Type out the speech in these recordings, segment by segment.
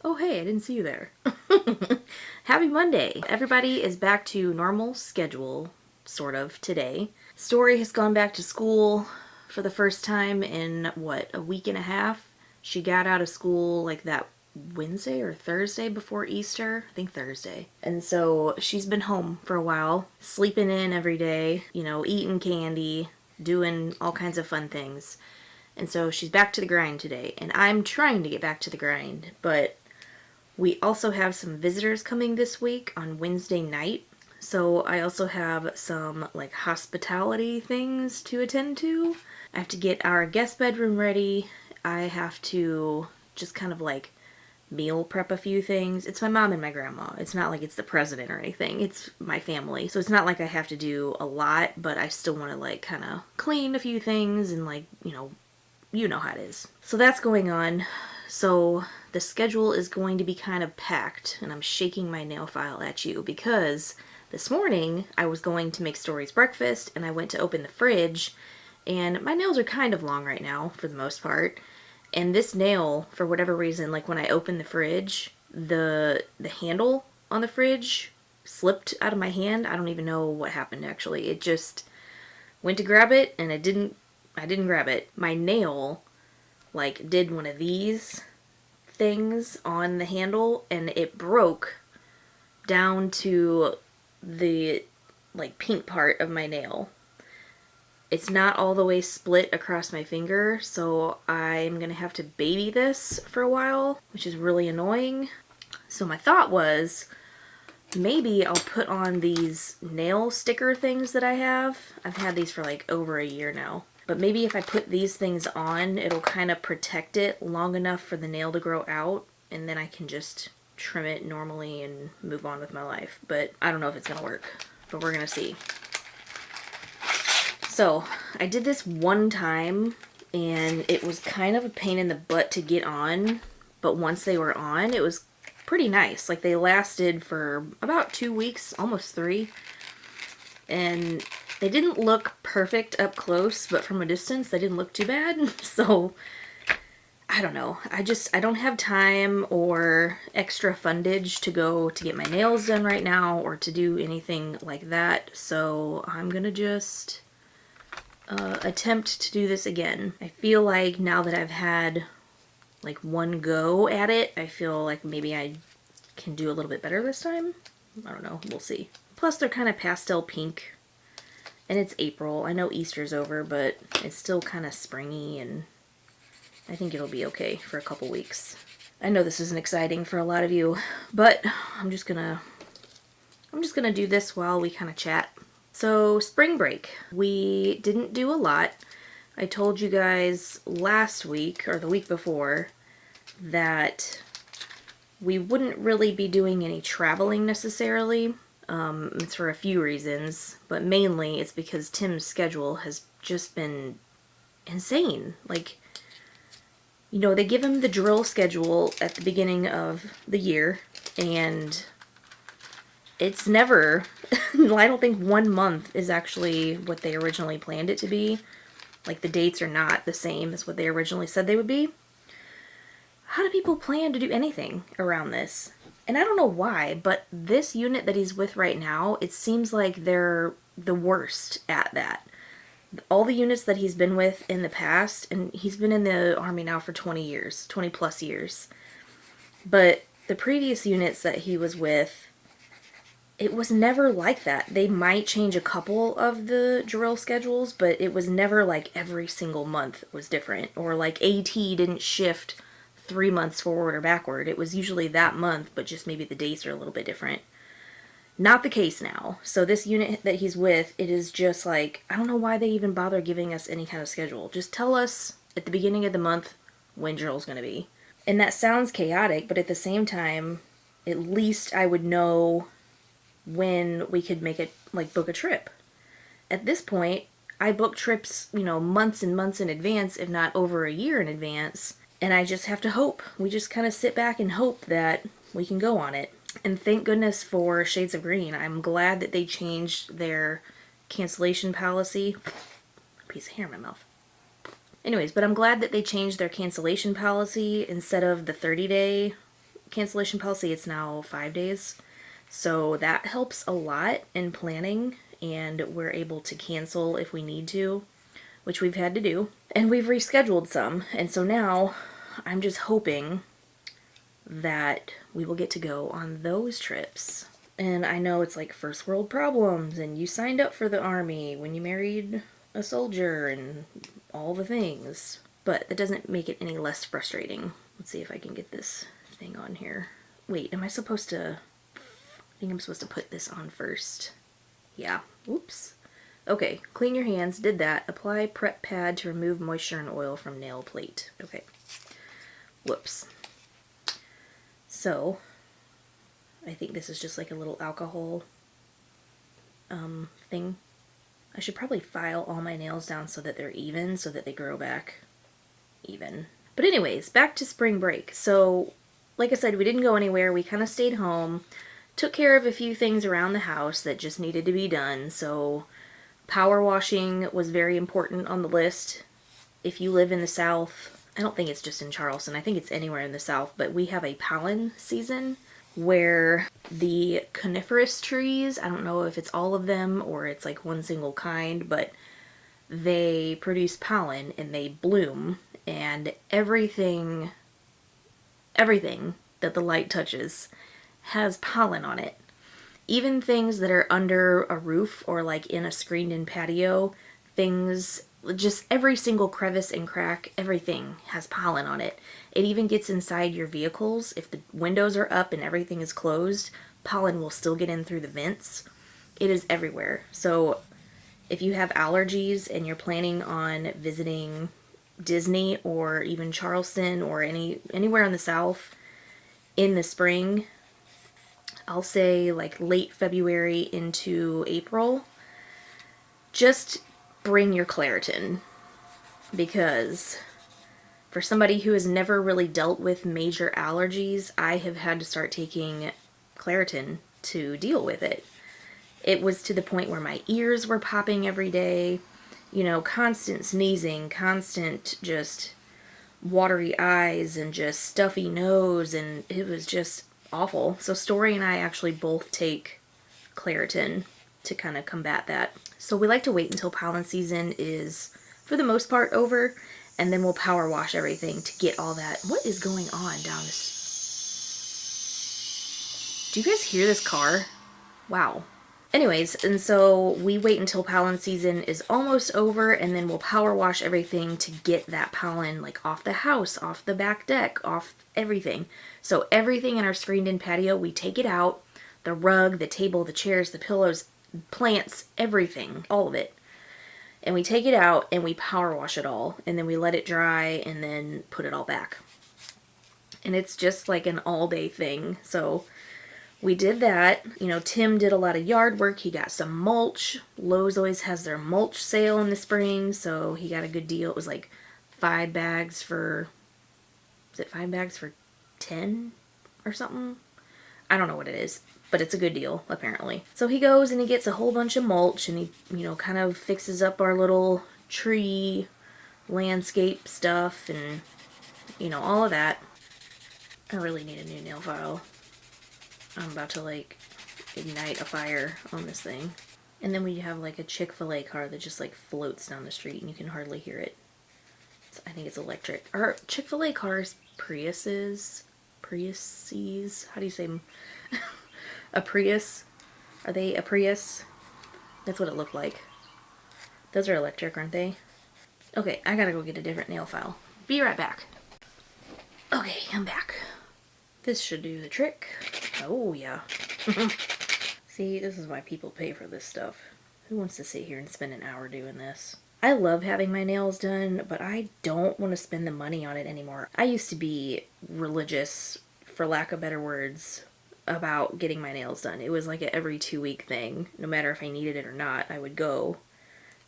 Oh, hey, I didn't see you there. Happy Monday. Everybody is back to normal schedule, sort of, today. Story has gone back to school for the first time in, what, a week and a half? She got out of school like that Wednesday or Thursday before Easter. I think Thursday. And so she's been home for a while, sleeping in every day, eating candy, doing all kinds of fun things. And so she's back to the grind today. And I'm trying to get back to the grind, but we also have some visitors coming this week on Wednesday night. So I also have some like hospitality things to attend to. I have to get our guest bedroom ready. I have to just kind of like meal prep a few things. It's my mom and my grandma. It's not like it's the president or anything. It's my family. So it's not like I have to do a lot, but I still want to like kind of clean a few things and like, you know how it is. So that's going on. So the schedule is going to be kind of packed, and I'm shaking my nail file at you because this morning I was going to make Story's breakfast and I went to open the fridge, and my nails are kind of long right now for the most part. And this nail, for whatever reason, like when I opened the fridge, the handle on the fridge slipped out of my hand. I don't even know what happened actually. It just went to grab it and I didn't grab it. My nail like did one of these things on the handle and it broke down to the like pink part of my nail. It's not all the way split across my finger, so I'm gonna have to baby this for a while, which is really annoying. So my thought was maybe I'll put on these nail sticker things that I have. I've had these for like over a year now. But maybe if I put these things on, it'll kind of protect it long enough for the nail to grow out, and then I can just trim it normally and move on with my life. But I don't know if it's gonna work, but we're gonna see. So I did this one time and it was kind of a pain in the butt to get on, but once they were on, it was pretty nice. Like they lasted for about 2 weeks, almost 3. And they didn't look perfect up close, but from a distance they didn't look too bad. So I don't know. I don't have time or extra fundage to go to get my nails done right now or to do anything like that. So I'm gonna just attempt to do this again. I feel like now that I've had like one go at it, I feel like maybe I can do a little bit better this time. I don't know. We'll see. Plus they're kind of pastel pink. And it's April. I know Easter's over, but it's still kind of springy, and I think it'll be okay for a couple weeks. I know this isn't exciting for a lot of you, but I'm just gonna do this while we kind of chat. So, spring break. We didn't do a lot. I told you guys last week, or the week before, that we wouldn't really be doing any traveling necessarily. It's for a few reasons, but mainly it's because Tim's schedule has just been insane. Like, they give him the drill schedule at the beginning of the year, and it's never, I don't think 1 month is actually what they originally planned it to be. Like, the dates are not the same as what they originally said they would be. How do people plan to do anything around this? And I don't know why, but this unit that he's with right now, it seems like they're the worst at that. All the units that he's been with in the past, and he's been in the Army now for 20 years, 20 plus years. But the previous units that he was with, it was never like that. They might change a couple of the drill schedules, but it was never like every single month was different. Or like AT didn't shift 3 months forward or backward. It was usually that month, but just maybe the dates are a little bit different. Not the case now. So this unit that he's with, it is just like, I don't know why they even bother giving us any kind of schedule. Just tell us at the beginning of the month when drill's going to be. And that sounds chaotic, but at the same time, at least I would know when we could make it, like, book a trip. At this point, I book trips, months and months in advance, if not over a year in advance. And I just have to hope. We just kind of sit back and hope that we can go on it. And thank goodness for Shades of Green. I'm glad that they changed their cancellation policy. Piece of hair in my mouth. Anyways, but I'm glad that they changed their cancellation policy instead of the 30-day cancellation policy, it's now 5 days. So that helps a lot in planning, and we're able to cancel if we need to, which we've had to do. And we've rescheduled some, and so now I'm just hoping that we will get to go on those trips. And I know it's like first world problems, and you signed up for the army when you married a soldier and all the things, but that doesn't make it any less frustrating. Let's see if I can get this thing on here. Wait, am I supposed to... I think I'm supposed to put this on first. Yeah, oops. Okay, clean your hands, did that. Apply prep pad to remove moisture and oil from nail plate. Okay. Whoops. So, I think this is just like a little alcohol thing. I should probably file all my nails down so that they're even, so that they grow back even. But anyways, back to spring break. So, like I said, we didn't go anywhere. We kind of stayed home, took care of a few things around the house that just needed to be done. So, power washing was very important on the list. If you live in the South, I don't think it's just in Charleston, I think it's anywhere in the South, but we have a pollen season where the coniferous trees, I don't know if it's all of them or it's like one single kind, but they produce pollen and they bloom, and everything that the light touches has pollen on it. Even things that are under a roof or like in a screened-in patio, things, just every single crevice and crack, everything has pollen on it. It even gets inside your vehicles. If the windows are up and everything is closed, pollen will still get in through the vents. It is everywhere. So if you have allergies and you're planning on visiting Disney or even Charleston or anywhere in the South in the spring, I'll say like late February into April, just bring your Claritin, because for somebody who has never really dealt with major allergies, I have had to start taking Claritin to deal with it. It was to the point where my ears were popping every day, you know, constant sneezing, constant just watery eyes and just stuffy nose, and it was just awful. So Story and I actually both take Claritin to kind of combat that. So we like to wait until pollen season is, for the most part, over, and then we'll power wash everything to get all that. What is going on down this? Do you guys hear this car? Wow. Anyways, and so we wait until pollen season is almost over, and then we'll power wash everything to get that pollen like off the house, off the back deck, off everything. So everything in our screened-in patio, we take it out. The rug, the table, the chairs, the pillows, plants, everything, all of it. And we take it out and we power wash it all, and then we let it dry and then put it all back. And it's just like an all-day thing. So we did that. You know, Tim did a lot of yard work. He got some mulch. Lowe's always has their mulch sale in the spring, so he got a good deal. It was like 5 bags for, is it 5 bags for 10 or something? I don't know what it is, but it's a good deal, apparently. So he goes and he gets a whole bunch of mulch, and he, you know, kind of fixes up our little tree landscape stuff and, you know, all of that. I really need a new nail file. I'm about to, like, ignite a fire on this thing. And then we have, like, a Chick-fil-A car that just, like, floats down the street and you can hardly hear it. I think it's electric. Are Chick-fil-A cars Priuses? How do you say them? A Prius? Are they a Prius? That's what it looked like. Those are electric, aren't they? Okay, I gotta go get a different nail file. Be right back. Okay, I'm back. This should do the trick. Oh, yeah. See, this is why people pay for this stuff. Who wants to sit here and spend an hour doing this? I love having my nails done, but I don't want to spend the money on it anymore. I used to be religious, for lack of better words, about getting my nails done. It was like an every 2-week thing. No matter if I needed it or not, I would go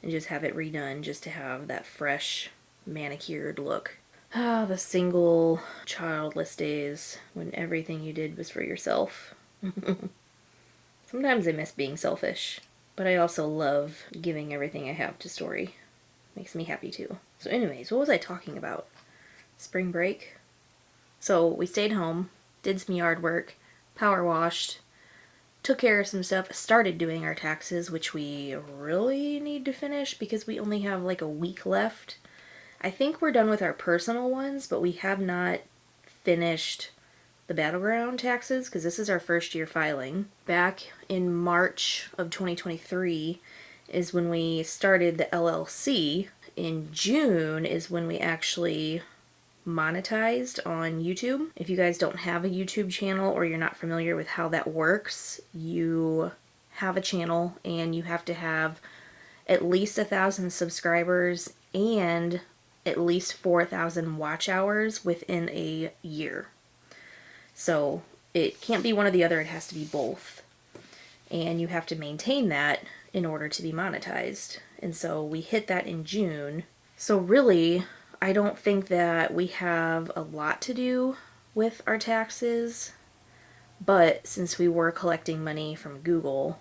and just have it redone just to have that fresh, manicured look. Ah, the single, childless days when everything you did was for yourself. Sometimes I miss being selfish, but I also love giving everything I have to Story. Makes me happy too. So anyways, what was I talking about? Spring break? So we stayed home. did some yard work, power washed, took care of some stuff, started doing our taxes, which we really need to finish because we only have like a week left. I think we're done with our personal ones, but we have not finished the battleground taxes because this is our first year filing. Back in March of 2023 is when we started the LLC. In June is when we actually monetized on YouTube. If you guys don't have a YouTube channel or you're not familiar with how that works, you have a channel and you have to have at least 1,000 subscribers and at least 4,000 watch hours within a year. So it can't be one or the other, it has to be both. And you have to maintain that in order to be monetized. And so we hit that in June. So really, I don't think that we have a lot to do with our taxes, but since we were collecting money from Google,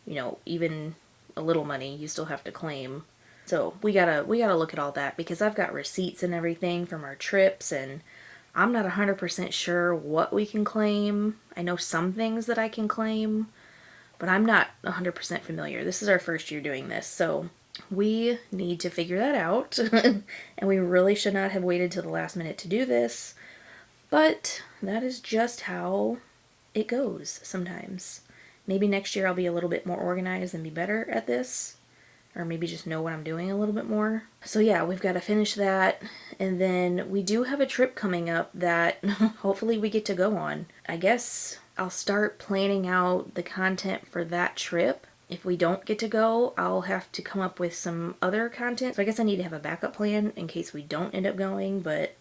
you know, even a little money you still have to claim. So we gotta look at all that because I've got receipts and everything from our trips and I'm not 100% sure what we can claim. I know some things that I can claim, but I'm not 100% familiar. This is our first year doing this, so we need to figure that out. And we really should not have waited till the last minute to do this, but that is just how it goes sometimes. Maybe next year I'll be a little bit more organized and be better at this. Or maybe just know what I'm doing a little bit more. So yeah, we've got to finish that. And then we do have a trip coming up that hopefully we get to go on. I guess I'll start planning out the content for that trip. If we don't get to go, I'll have to come up with some other content. So I guess I need to have a backup plan in case we don't end up going, but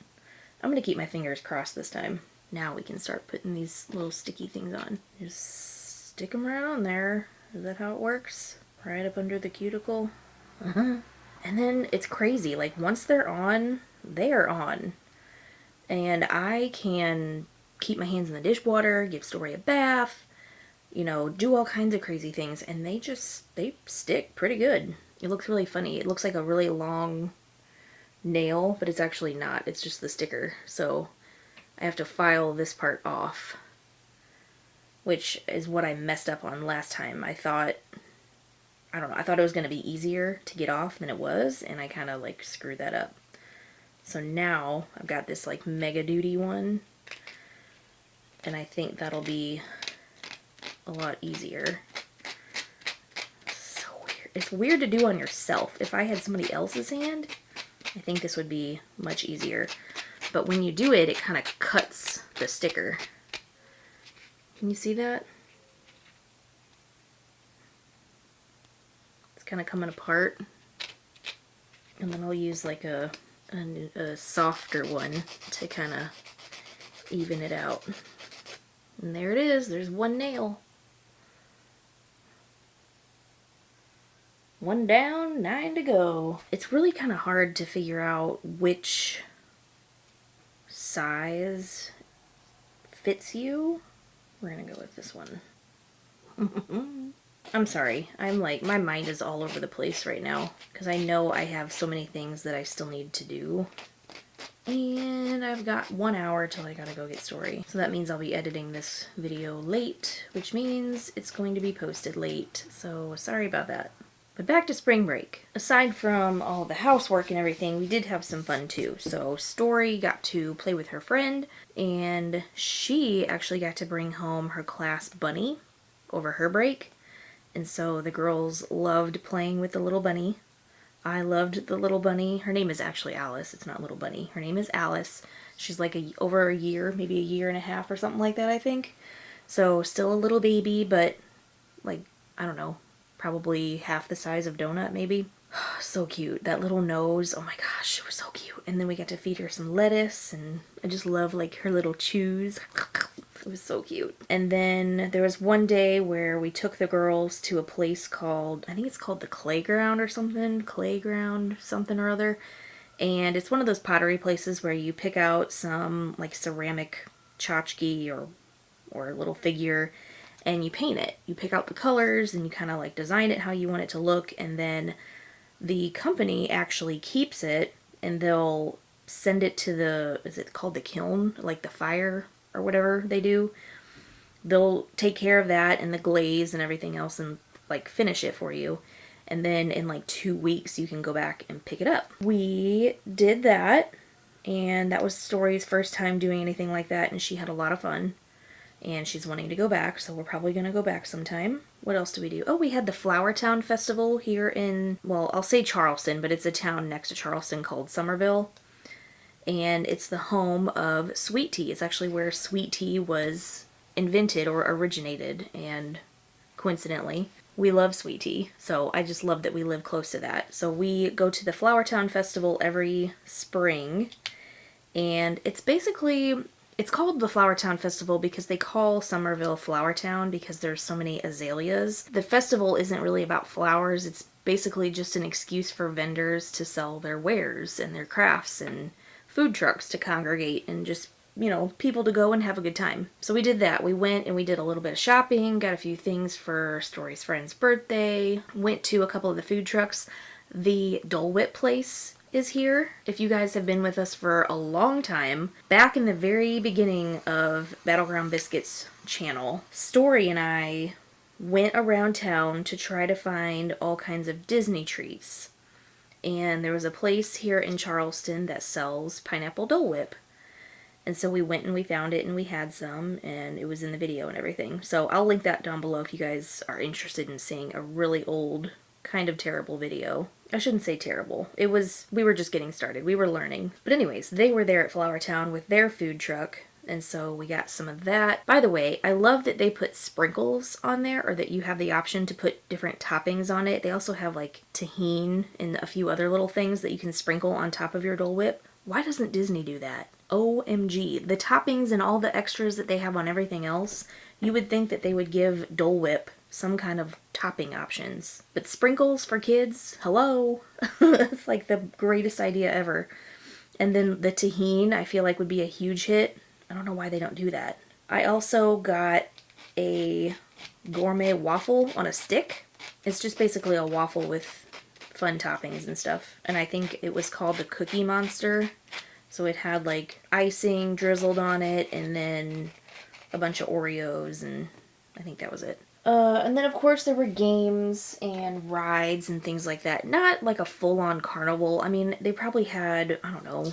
I'm going to keep my fingers crossed this time. Now we can start putting these little sticky things on. Just stick them right on there. Is that how it works? Right up under the cuticle. And then it's crazy. Like, once they're on, they are on. And I can keep my hands in the dishwater, give Story a bath, you know, do all kinds of crazy things. And they stick pretty good. It looks really funny. It looks like a really long nail, but it's actually not. It's just the sticker. So I have to file this part off, which is what I messed up on last time. I thought it was going to be easier to get off than it was, and I kind of like screwed that up. So now I've got this like mega duty one, and I think that'll be a lot easier. So weird. It's weird to do on yourself. If I had somebody else's hand, I think this would be much easier. But when you do it, it kind of cuts the sticker. Can you see that? Kind of coming apart, and then I'll use like a softer one to kind of even it out. And there it is. There's one nail. One down, 9 to go. It's really kind of hard to figure out which size fits you. We're gonna go with this one. I'm sorry, I'm like, my mind is all over the place right now, because I know I have so many things that I still need to do. And I've got 1 hour till I gotta go get Story. So that means I'll be editing this video late, which means it's going to be posted late, so sorry about that. But back to spring break. Aside from all the housework and everything, we did have some fun too. So Story got to play with her friend, and she actually got to bring home her class bunny over her break. And so the girls loved playing with the little bunny. I loved the little bunny. Her name is actually Alice. It's not Little Bunny. Her name is Alice. She's like over a year, maybe a year and a half or something like that, I think. So still a little baby, but like, I don't know, probably half the size of Donut maybe. So cute. That little nose. Oh my gosh, it was so cute. And then we got to feed her some lettuce, and I just love like her little chews. It was so cute. And then there was one day where we took the girls to a place called, I think it's called the Clayground or something. Clayground something or other. And it's one of those pottery places where you pick out some like ceramic tchotchke or a little figure and you paint it. You pick out the colors and you kind of like design it how you want it to look, and then the company actually keeps it and they'll send it to the, is it called the kiln? Like the fire or whatever they do. They'll take care of that and the glaze and everything else and like finish it for you. And then in like 2 weeks you can go back and pick it up. We did that, and that was Story's first time doing anything like that, and she had a lot of fun. And she's wanting to go back, so we're probably going to go back sometime. What else do we do? Oh, we had the Flowertown Festival here in, well, I'll say Charleston, but it's a town next to Charleston called Somerville. And it's the home of sweet tea. It's actually where sweet tea was invented or originated, and coincidentally, we love sweet tea, so I just love that we live close to that. So we go to the Flowertown Festival every spring, and it's called the Flowertown Festival because they call Somerville Flowertown because there's so many azaleas. The festival isn't really about flowers, it's basically just an excuse for vendors to sell their wares and their crafts and food trucks to congregate and just, you know, people to go and have a good time. So we did that. We went and we did a little bit of shopping, got a few things for Story's friend's birthday, went to a couple of the food trucks. The Dole Whip place is here. If you guys have been with us for a long time, back in the very beginning of Battleground Biscuits channel, Story and I went around town to try to find all kinds of Disney treats. And there was a place here in Charleston that sells pineapple Dole Whip. And so we went and we found it and we had some, and it was in the video and everything. So I'll link that down below if you guys are interested in seeing a really old, kind of terrible video. I shouldn't say terrible. We were just getting started. We were learning. But anyways, they were there at Flowertown with their food truck, and so we got some of that. By the way, I love that they put sprinkles on there, or that you have the option to put different toppings on it. They also have like tahini and a few other little things that you can sprinkle on top of your Dole Whip. Why doesn't Disney do that? OMG. The toppings and all the extras that they have on everything else, you would think that they would give Dole Whip some kind of topping options. But sprinkles for kids? Hello? It's like the greatest idea ever. And then the tahini, I feel like would be a huge hit. I don't know why they don't do that. I also got a gourmet waffle on a stick. It's just basically a waffle with fun toppings and stuff. And I think it was called the Cookie Monster. So it had like icing drizzled on it and then a bunch of Oreos, and I think that was it. And then of course there were games and rides and things like that. Not like a full-on carnival. I mean, they probably had, I don't know,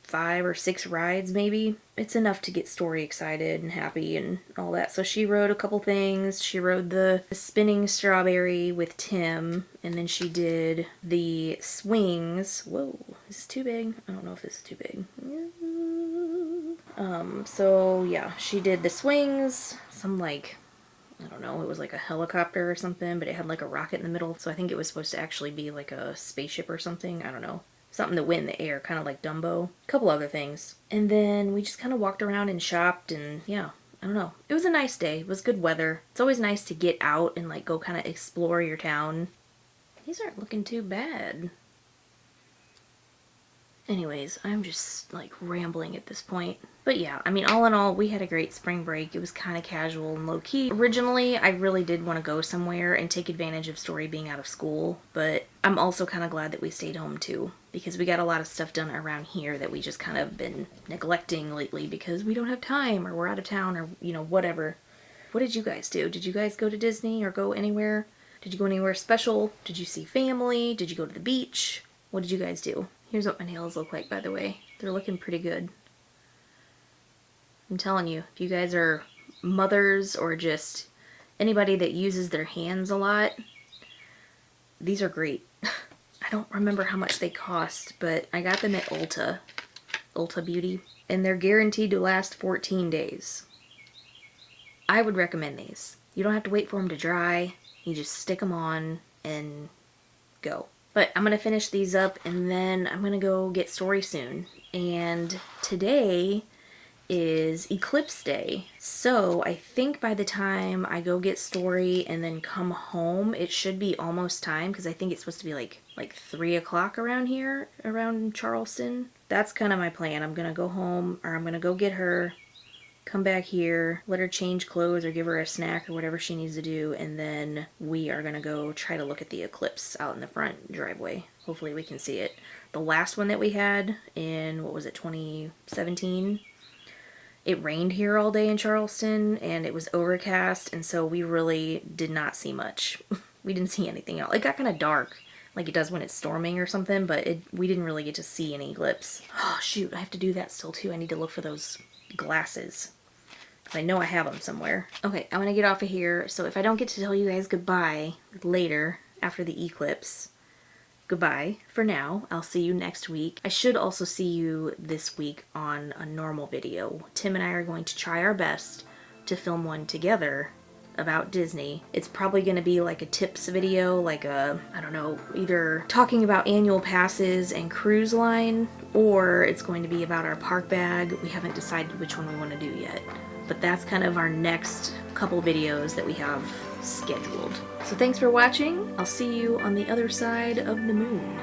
5 or 6 rides maybe. It's enough to get Story excited and happy and all that. So she rode a couple things. She rode the spinning strawberry with Tim, and then she did the swings. Whoa, is this too big? I don't know if this is too big. So yeah, she did the swings, some like, I don't know, it was like a helicopter or something, but it had like a rocket in the middle, so I think it was supposed to actually be like a spaceship or something, I don't know. Something that went in the air, kind of like Dumbo. A couple other things. And then we just kind of walked around and shopped, and yeah, I don't know. It was a nice day. It was good weather. It's always nice to get out and like go kind of explore your town. These aren't looking too bad. Anyways, I'm just like rambling at this point. But yeah, I mean, all in all, we had a great spring break. It was kind of casual and low-key. Originally, I really did want to go somewhere and take advantage of Story being out of school, but I'm also kind of glad that we stayed home too, because we got a lot of stuff done around here that we just kind of been neglecting lately because we don't have time, or we're out of town, or, you know, whatever. What did you guys do? Did you guys go to Disney or go anywhere? Did you go anywhere special? Did you see family? Did you go to the beach? What did you guys do? Here's what my nails look like, by the way. They're looking pretty good. I'm telling you, if you guys are mothers or just anybody that uses their hands a lot, these are great. I don't remember how much they cost, but I got them at Ulta Beauty, and they're guaranteed to last 14 days. I would recommend these. You don't have to wait for them to dry. You just stick them on and go. But I'm going to finish these up, and then I'm going to go get Story soon. And today is Eclipse Day. So I think by the time I go get Story and then come home, it should be almost time, because I think it's supposed to be like 3 o'clock around here, around Charleston. That's kind of my plan. I'm going to go home, or I'm going to go get her, come back here, let her change clothes or give her a snack or whatever she needs to do, and then we are going to go try to look at the eclipse out in the front driveway. Hopefully we can see it. The last one that we had in, what was it, 2017? It rained here all day in Charleston, and it was overcast, and so we really did not see much. We didn't see anything else. It got kind of dark, like it does when it's storming or something, but we didn't really get to see any eclipse. Oh shoot, I have to do that still too. I need to look for those glasses. I know I have them somewhere. Okay, I'm gonna get off of here, so if I don't get to tell you guys goodbye later after the eclipse, goodbye for now. I'll see you next week. I should also see you this week on a normal video. Tim and I are going to try our best to film one together about Disney. It's probably going to be like a tips video, like a, I don't know, either talking about annual passes and cruise line, or it's going to be about our park bag. We haven't decided which one we want to do yet. But that's kind of our next couple videos that we have scheduled. So thanks for watching. I'll see you on the other side of the moon.